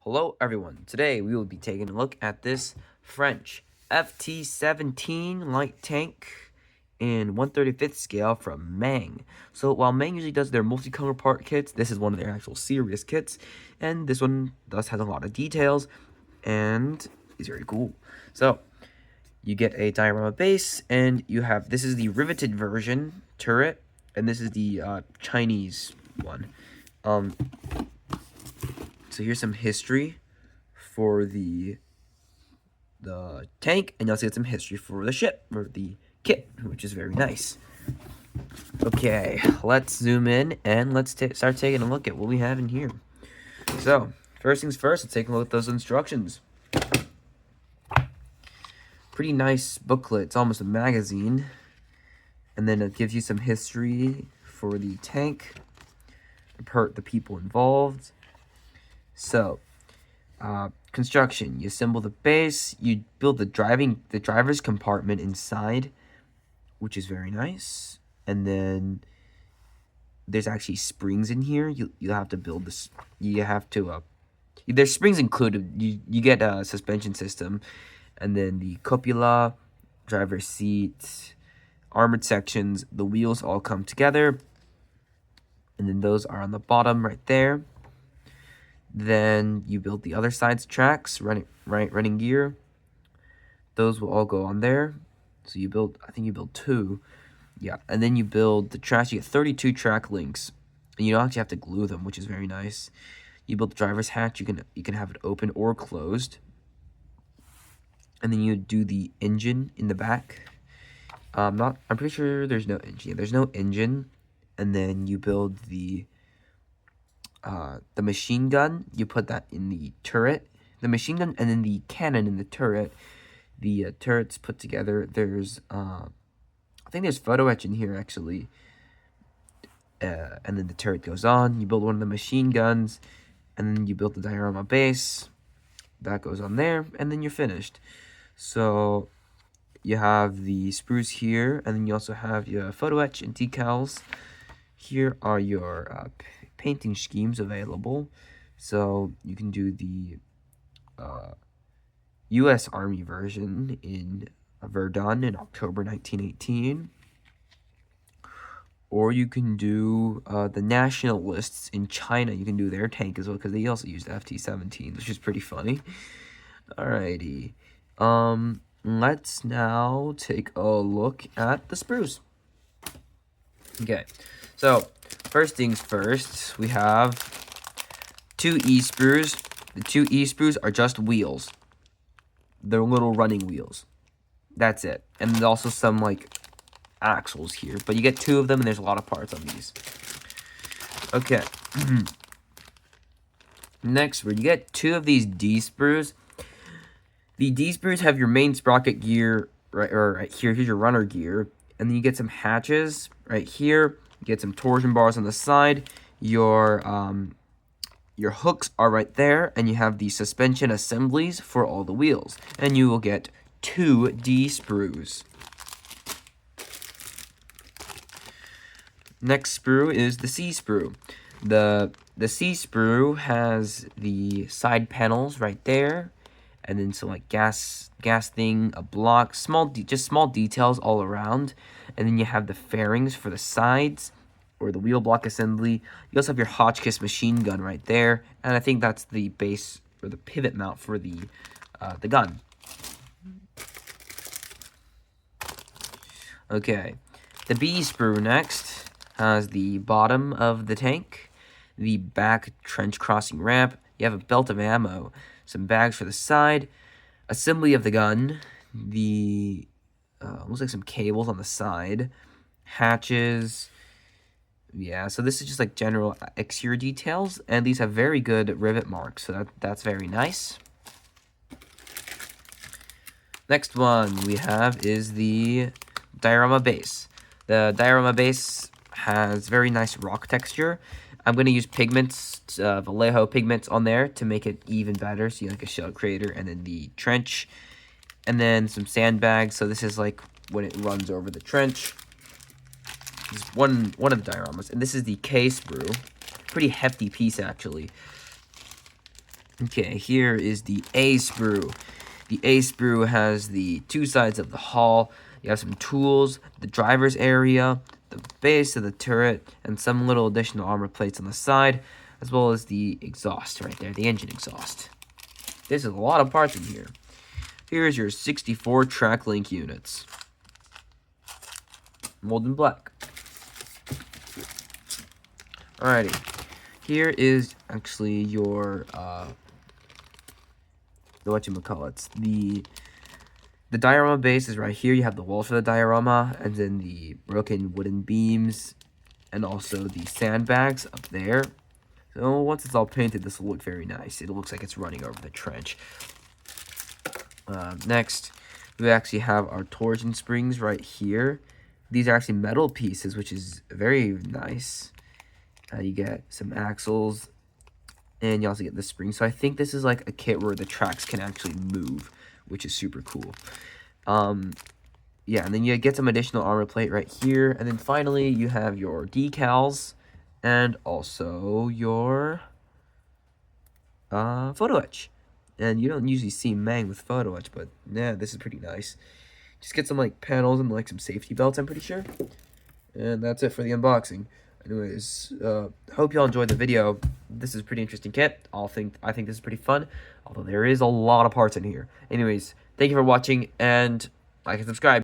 Hello everyone, today we will be taking a look at this French FT-17 light tank in 1/35th scale from MENG. So while MENG usually does their multicolor part kits, this is one of their actual serious kits, and this one thus has a lot of details and is very cool. So you get a diorama base, and you have, this is the riveted version turret, and this is the Chinese one. So here's some history for the tank, and you also get some history for the ship, or the kit, which is very nice. Okay, let's zoom in, and let's start taking a look at what we have in here. So, first things first, let's take a look at those instructions. Pretty nice booklet, it's almost a magazine. And then it gives you some history for the tank, the people involved. So, construction, you assemble the base, you build the driver's compartment inside, which is very nice. And then there's actually springs in here. You have to build this. You have to there's springs included. You get a suspension system, and then the cupola, driver's seat, armored sections, the wheels all come together, and then those are on the bottom right there. Then you build the other side's tracks, running gear. Those will all go on there. So you build, I think you build 2. Yeah, and then you build the tracks. You get 32 track links, and you don't actually have to glue them, which is very nice. You build the driver's hatch. You can have it open or closed. And then you do the engine in the back. I'm pretty sure there's no engine. There's no engine. And then you build the machine gun. You put that in the turret. The machine gun, and then the cannon in the turret. The turret's put together. There's I think there's photo etch in here actually. And then the turret goes on. You build one of the machine guns, and then you build the diorama base. That goes on there, and then you're finished. So you have the sprues here, and then you also have your photo etch and decals. Here are your painting schemes available. So you can do the U.S. Army version in Verdun in October 1918. Or you can do the nationalists in China. You can do their tank as well, because they also used FT-17, which is pretty funny. Alrighty. Let's now take a look at the sprues. Okay, so first things first, we have 2 E-sprues. The 2 E-sprues are just wheels. They're little running wheels. That's it. And there's also some, like, axles here. But you get 2 of them, and there's a lot of parts on these. Okay. Next, you get 2 of these D-sprues. The D-sprues have your main sprocket gear right here. Here's your runner gear. And then you get some hatches right here. You get some torsion bars on the side. Your hooks are right there, and you have the suspension assemblies for all the wheels. And you will get 2 D-sprues. Next sprue is the C sprue. The C sprue has the side panels right there, and then some like gas thing, a block, just small details all around. And then you have the fairings for the sides, or the wheel block assembly. You also have your Hotchkiss machine gun right there, and I think that's the base or the pivot mount for the gun. Okay, the B sprue next has the bottom of the tank, the back trench crossing ramp. You have a belt of ammo, some bags for the side, assembly of the gun, the looks like some cables on the side, hatches. Yeah, so this is just like general exterior details, and these have very good rivet marks, so that's very nice. Next one we have is the diorama base. The diorama base has very nice rock texture. I'm going to use pigments, Vallejo pigments on there to make it even better. So you like a shell crater, and then the trench, and then some sandbags. So this is like when it runs over the trench. This is one of the dioramas, and this is the K sprue. Pretty hefty piece actually. Okay, here is the A sprue. The A sprue has the two sides of the hull. You have some tools, the driver's area, the base of the turret, and some little additional armor plates on the side, as well as the exhaust right there, the engine exhaust. This is a lot of parts in here. Here's your 64 track link units. Molten black. Alrighty. Here is actually your the diorama base is right here. You have the walls for the diorama, and then the broken wooden beams, and also the sandbags up there. So once it's all painted, this will look very nice. It looks like it's running over the trench. Next, we actually have our torsion springs right here. These are actually metal pieces, which is very nice. You get some axles, and you also get the spring. So I think this is like a kit where the tracks can actually move, which is super cool. Yeah, and then you get some additional armor plate right here. And then finally, you have your decals and also your photo etch. And you don't usually see MENG with photo etch, but yeah, this is pretty nice. Just get some like panels and like some safety belts, I'm pretty sure. And that's it for the unboxing. Anyways, hope y'all enjoyed the video. This is a pretty interesting kit. I think this is pretty fun, although there is a lot of parts in here. Anyways, thank you for watching, and like and subscribe.